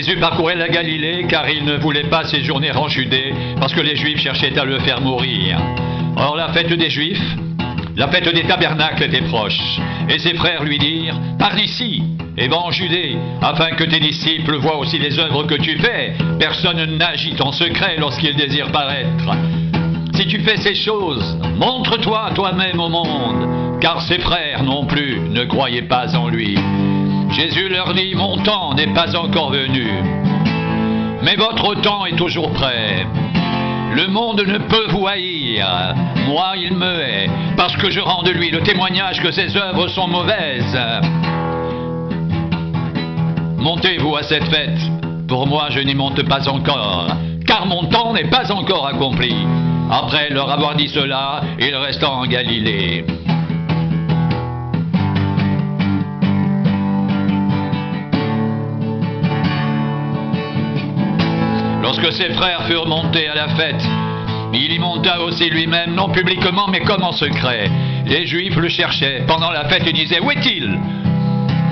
Jésus parcourait la Galilée car il ne voulait pas séjourner en Judée parce que les Juifs cherchaient à le faire mourir. Or la fête des Juifs, la fête des tabernacles était proche, et ses frères lui dirent « Pars d'ici et va en Judée, afin que tes disciples voient aussi les œuvres que tu fais. Personne n'agit en secret lorsqu'il désire paraître. Si tu fais ces choses, montre-toi toi-même au monde, car ses frères non plus ne croyaient pas en lui. » Jésus leur dit « Mon temps n'est pas encore venu, mais votre temps est toujours prêt. Le monde ne peut vous haïr, moi il me hait, parce que je rends de lui le témoignage que ses œuvres sont mauvaises. Montez-vous à cette fête, pour moi je n'y monte pas encore, car mon temps n'est pas encore accompli. » Après leur avoir dit cela, il resta en Galilée. Lorsque ses frères furent montés à la fête, il y monta aussi lui-même, non publiquement mais comme en secret. Les Juifs le cherchaient. Pendant la fête, ils disaient « Où est-il »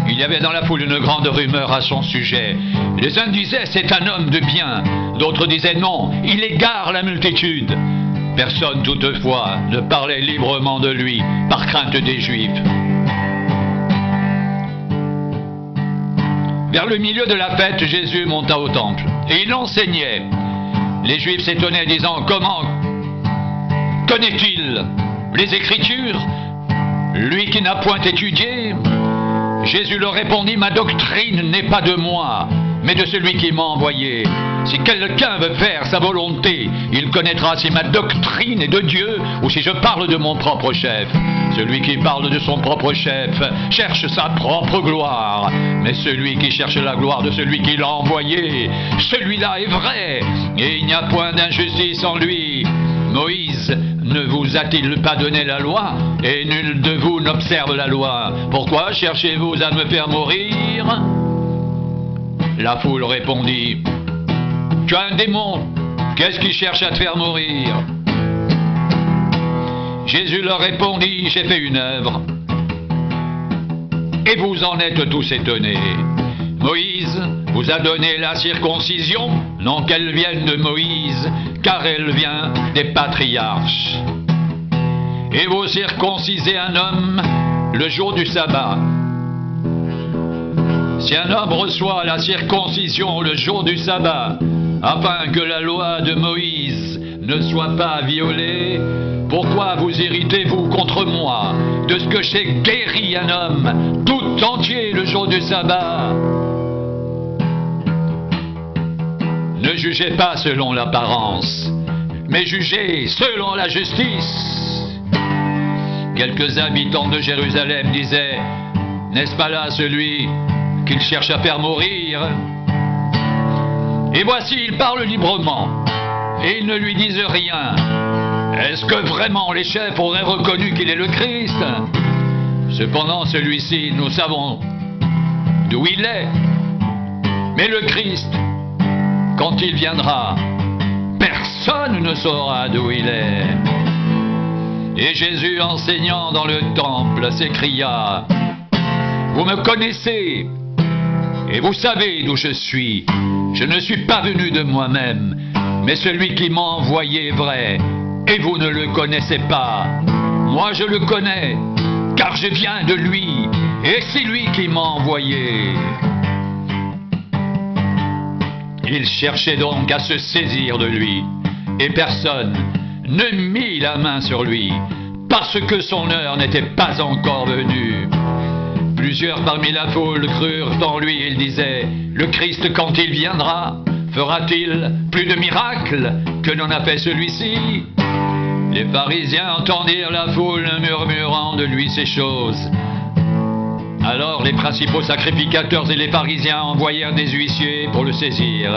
Il y avait dans la foule une grande rumeur à son sujet. Les uns disaient « C'est un homme de bien », d'autres disaient « Non, il égare la multitude ». Personne toutefois ne parlait librement de lui par crainte des Juifs. Vers le milieu de la fête, Jésus monta au temple et il enseignait. Les Juifs s'étonnaient, disant « Comment connaît-il les Écritures, lui qui n'a point étudié ?» Jésus leur répondit « Ma doctrine n'est pas de moi, mais de celui qui m'a envoyé. Si quelqu'un veut faire sa volonté, il connaîtra si ma doctrine est de Dieu ou si je parle de mon propre chef. Celui qui parle de son propre chef cherche sa propre gloire, mais celui qui cherche la gloire de celui qui l'a envoyé, celui-là est vrai, et il n'y a point d'injustice en lui. Moïse ne vous a-t-il pas donné la loi, et nul de vous n'observe la loi? Pourquoi cherchez-vous à me faire mourir ?» La foule répondit « Tu as un démon, qu'est-ce qui cherche à te faire mourir ?» Jésus leur répondit « J'ai fait une œuvre, et vous en êtes tous étonnés. Moïse vous a donné la circoncision, non qu'elle vienne de Moïse, car elle vient des patriarches. Et vous circoncisez un homme le jour du sabbat. Si un homme reçoit la circoncision le jour du sabbat, afin que la loi de Moïse ne soit pas violée, pourquoi vous irritez-vous contre moi de ce que j'ai guéri un homme tout entier le jour du sabbat? Ne jugez pas selon l'apparence, mais jugez selon la justice. Quelques habitants de Jérusalem disaient « N'est-ce pas là celui qu'il cherche à faire mourir? Et voici, il parle librement, et ils ne lui disent rien. Est-ce que vraiment les chefs auraient reconnu qu'il est le Christ? Cependant, celui-ci, nous savons d'où il est. Mais le Christ, quand il viendra, personne ne saura d'où il est. » Et Jésus, enseignant dans le temple, s'écria « Vous me connaissez, et vous savez d'où je suis. Je ne suis pas venu de moi-même, mais celui qui m'a envoyé est vrai, et vous ne le connaissez pas. Moi je le connais, car je viens de lui, et c'est lui qui m'a envoyé. » Il cherchait donc à se saisir de lui, et personne ne mit la main sur lui, parce que son heure n'était pas encore venue. Plusieurs parmi la foule crurent en lui, ils disaient « Le Christ, quand il viendra, fera-t-il plus de miracles que n'en a fait celui-ci » Les pharisiens entendirent la foule murmurant de lui ces choses. Alors les principaux sacrificateurs et les pharisiens envoyèrent des huissiers pour le saisir.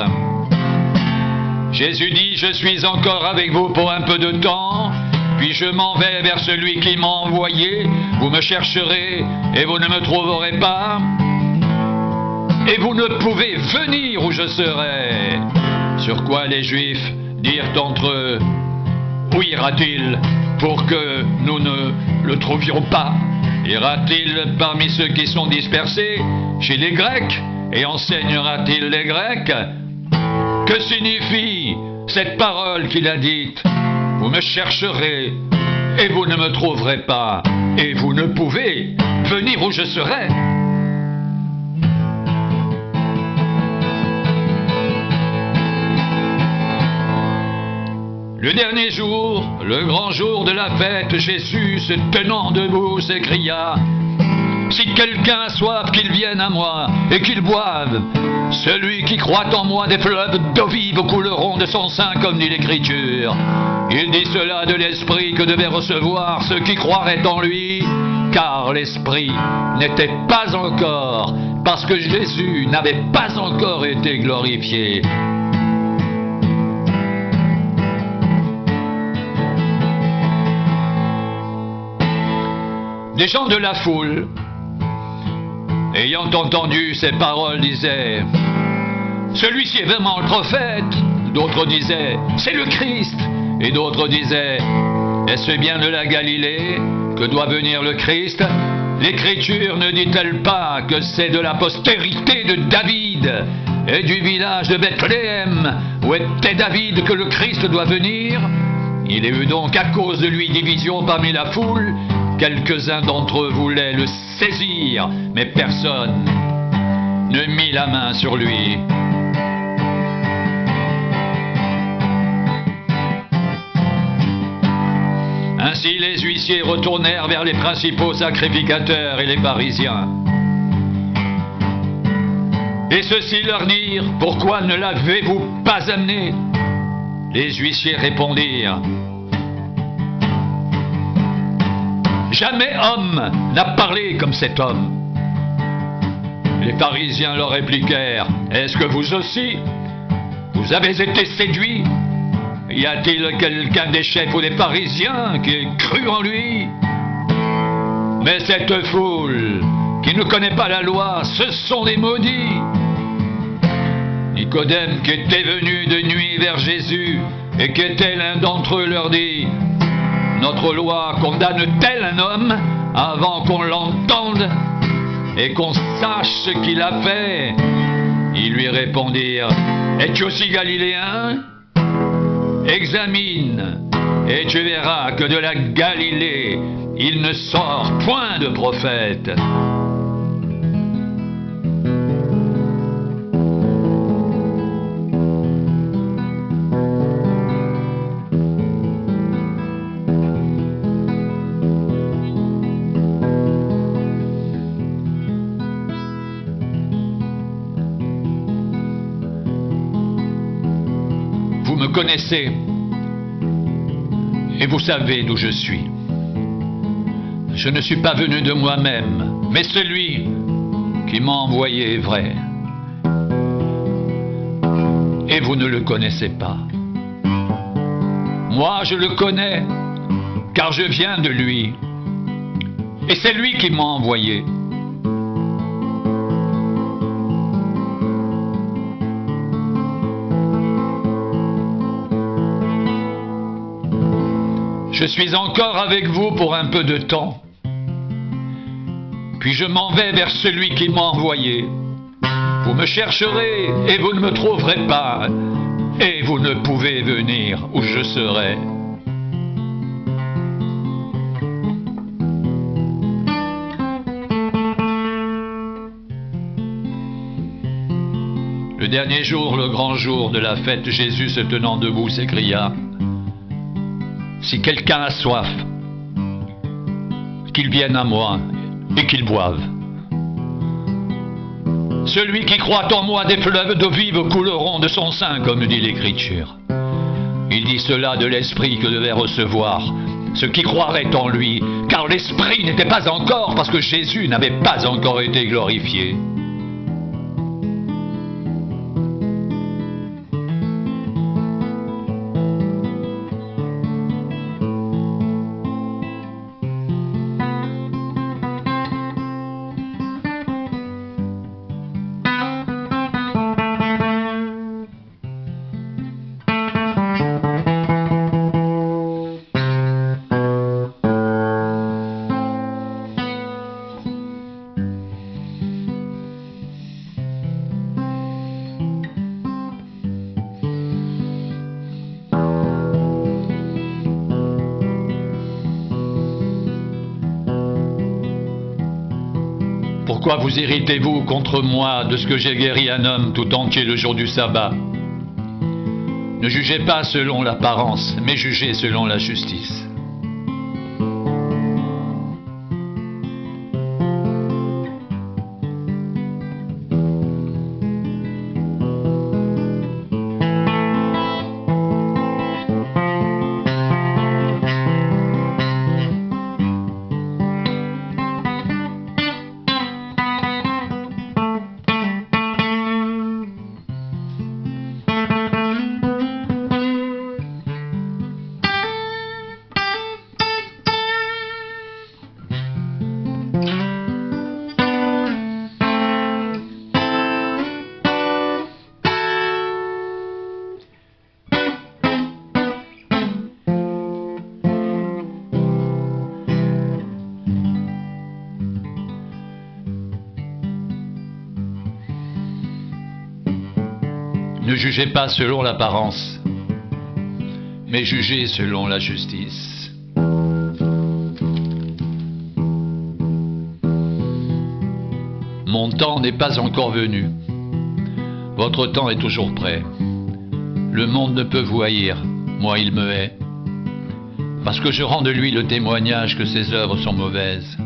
Jésus dit « Je suis encore avec vous pour un peu de temps, puis je m'en vais vers celui qui m'a envoyé. Vous me chercherez et vous ne me trouverez pas. Et vous ne pouvez venir où je serai. » Sur quoi les Juifs dirent entre eux « Où ira-t-il pour que nous ne le trouvions pas? Ira-t-il parmi ceux qui sont dispersés, chez les Grecs? et enseignera-t-il les Grecs? Que signifie cette parole qu'il a dite? Vous me chercherez et vous ne me trouverez pas, et vous ne pouvez venir où je serai. Le dernier jour, le grand jour de la fête, Jésus, se tenant debout, s'écria: si quelqu'un a soif, qu'il vienne à moi et qu'il boive. Celui qui croit en moi, des fleuves d'eau vive couleront de son sein, comme dit l'Écriture. Il dit cela de l'Esprit que devaient recevoir ceux qui croiraient en lui, car l'Esprit n'était pas encore, parce que Jésus n'avait pas encore été glorifié. Des gens de la foule, ayant entendu ces paroles, disaient: celui-ci est vraiment le prophète. D'autres disaient: c'est le Christ. Et d'autres disaient: est-ce bien de la Galilée que doit venir le Christ? L'Écriture ne dit-elle pas que c'est de la postérité de David et du village de Bethléem où était David que le Christ doit venir? Il y a eu donc à cause de lui division parmi la foule. Quelques-uns d'entre eux voulaient le saisir, mais personne ne mit la main sur lui. Ainsi les huissiers retournèrent vers les principaux sacrificateurs et les pharisiens. Et ceux-ci leur dirent: pourquoi ne l'avez-vous pas amené? Les huissiers répondirent: jamais homme n'a parlé comme cet homme. Les pharisiens leur répliquèrent: est-ce que vous aussi, vous avez été séduits? Y a-t-il quelqu'un des chefs ou des pharisiens qui ait cru en lui? Mais cette foule qui ne connaît pas la loi, ce sont des maudits. Nicodème, qui était venu de nuit vers Jésus et qui était l'un d'entre eux, leur dit: notre loi condamne-t-elle un homme avant qu'on l'entende et qu'on sache ce qu'il a fait? Ils lui répondirent: es-tu aussi galiléen? Examine, et tu verras que de la Galilée, il ne sort point de prophète. Vous me connaissez et vous savez d'où je suis. Je ne suis pas venu de moi-même, mais celui qui m'a envoyé est vrai. Et vous ne le connaissez pas. Moi, je le connais, car je viens de lui. Et c'est lui qui m'a envoyé. Je suis encore avec vous pour un peu de temps. Puis je m'en vais vers celui qui m'a envoyé. Vous me chercherez et vous ne me trouverez pas. Et vous ne pouvez venir où je serai. Le dernier jour, le grand jour de la fête, Jésus, se tenant debout, s'écria: si quelqu'un a soif, qu'il vienne à moi et qu'il boive. Celui qui croit en moi, des fleuves d'eau vive couleront de son sein, comme dit l'Écriture. Il dit cela de l'Esprit que devaient recevoir ceux qui croiraient en lui, car l'Esprit n'était pas encore, parce que Jésus n'avait pas encore été glorifié. Pourquoi vous irritez-vous contre moi de ce que j'ai guéri un homme tout entier le jour du sabbat? Ne jugez pas selon l'apparence, mais jugez selon la justice. Ne jugez pas selon l'apparence, mais jugez selon la justice. Mon temps n'est pas encore venu. Votre temps est toujours prêt. Le monde ne peut vous haïr, moi il me hait. Parce que je rends de lui le témoignage que ses œuvres sont mauvaises.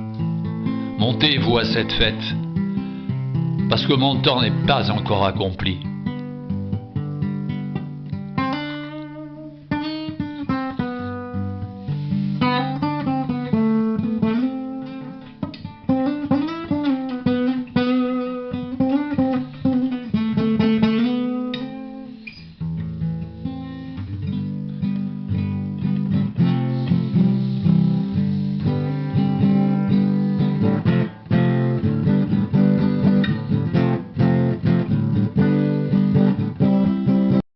Montez, vous, à cette fête, parce que mon temps n'est pas encore accompli.